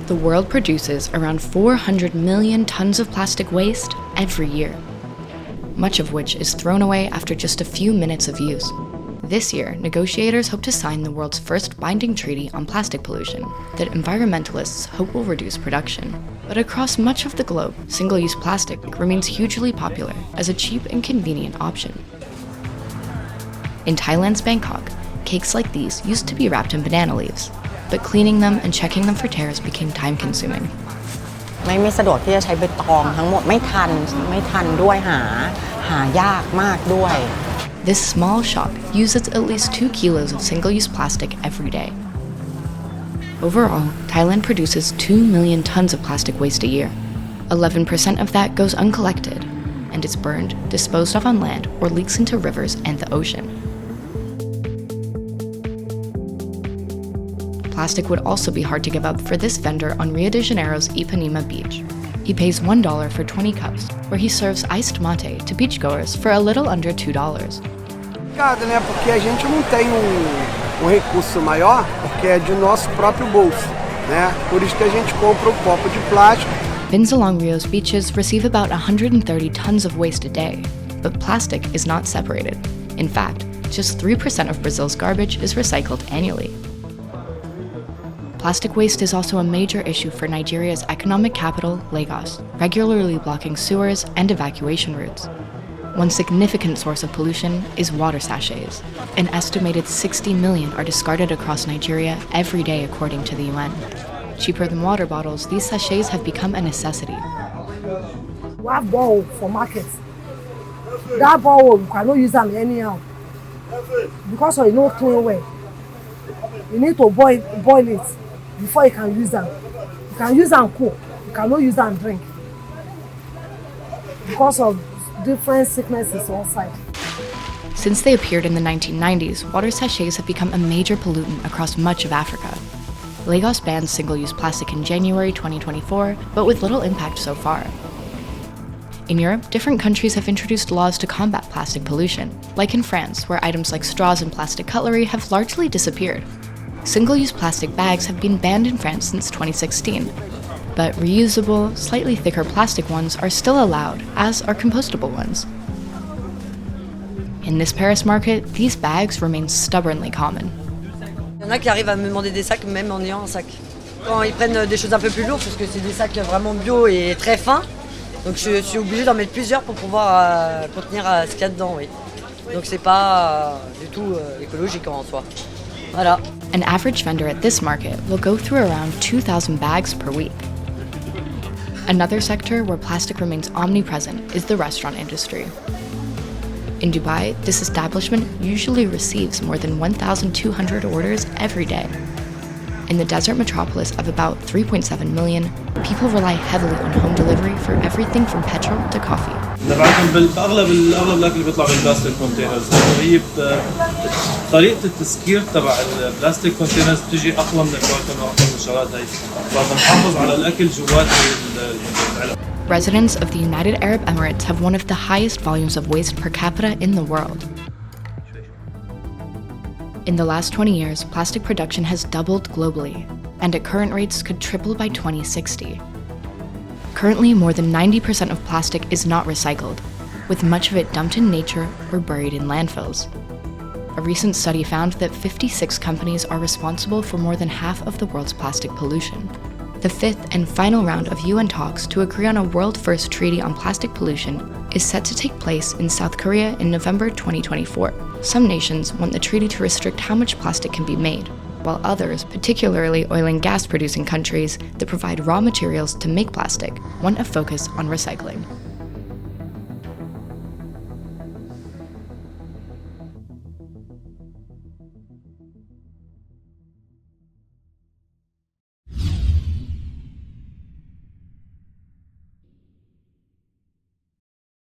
The world produces around 400 million tons of plastic waste every year, much of which is thrown away after just a few minutes of use. This year, negotiators hope to sign the world's first binding treaty on plastic pollution that environmentalists hope will reduce production. But across much of the globe, single-use plastic remains hugely popular as a cheap and convenient option. In Thailand's Bangkok, cakes like these used to be wrapped in banana leaves, but cleaning them and checking them for tears became time-consuming. ไม่สะดวกที่จะใช้ใบตองทั้งหมดไม่ทันด้วยหายากมากด้วย This small shop uses at least 2 kilos of single-use plastic every day. Overall, Thailand produces 2 million tons of plastic waste a year. 11% of that goes uncollected, and is burned, disposed of on land, or leaks into rivers and the ocean. Plastic would also be hard to give up for this vendor on Rio de Janeiro's Ipanema beach. He pays $1 for 20 cups, where he serves iced mate to beachgoers for a little under $2. Né? Porque a gente não tem recurso maior, porque é de nosso próprio bolso, né? Por isso que a gente compra o copo de plástico. Bins along Rio's beaches receive about 130 tons of waste a day, but plastic is not separated. In fact, just 3% of Brazil's garbage is recycled annually. Plastic waste is also a major issue for Nigeria's economic capital, Lagos, regularly blocking sewers and evacuation routes. One significant source of pollution is water sachets. An estimated 60 million are discarded across Nigeria every day according to the UN. Cheaper than water bottles, these sachets have become a necessity. We have bowl for markets. That bowl, you cannot use them anyhow. Because of no clean way. You need to boil it before you can use them. You can use them cook, you cannot use them drink. Because of different sicknesses outside. Since they appeared in the 1990s, water sachets have become a major pollutant across much of Africa. Lagos banned single-use plastic in January 2024, but with little impact so far. In Europe, different countries have introduced laws to combat plastic pollution, like in France, where items like straws and plastic cutlery have largely disappeared. Single-use plastic bags have been banned in France since 2016. But reusable, slightly thicker plastic ones are still allowed, as are compostable ones. In this Paris market, these bags remain stubbornly common. Il y en a qui arrivent à me demander des sacs même en ayant un sac. Quand ils prennent des choses un peu plus lourdes, parce que c'est des sacs vraiment bio et très fins, donc je suis obligée d'en mettre plusieurs pour pouvoir contenir ce qu'il y a dedans, oui. Donc c'est pas du tout écologique en soi. Voilà. An average vendor at this market will go through around 2,000 bags per week. Another sector where plastic remains omnipresent is the restaurant industry. In Dubai, this establishment usually receives more than 1,200 orders every day. In the desert metropolis of about 3.7 million, people rely heavily on home delivery for everything from petrol to coffee. اغلب الاكل بيطلع بالبلاستيك كونتينرز، وهي طريقه التسكير تبع البلاستيك كونتينرز بتجي اقوى من الكرتون واقوى من الشغلات هي، فبنحافظ على الاكل جوات العلب. Residents of the United Arab Emirates have one of the highest volumes of waste per capita in the world. In the last 20 years, plastic production has doubled globally, and at current rates could triple by 2060. Currently, more than 90% of plastic is not recycled, with much of it dumped in nature or buried in landfills. A recent study found that 56 companies are responsible for more than half of the world's plastic pollution. The fifth and final round of UN talks to agree on a world-first treaty on plastic pollution is set to take place in South Korea in November 2024. Some nations want the treaty to restrict how much plastic can be made, while others, particularly oil and gas producing countries that provide raw materials to make plastic, want a focus on recycling.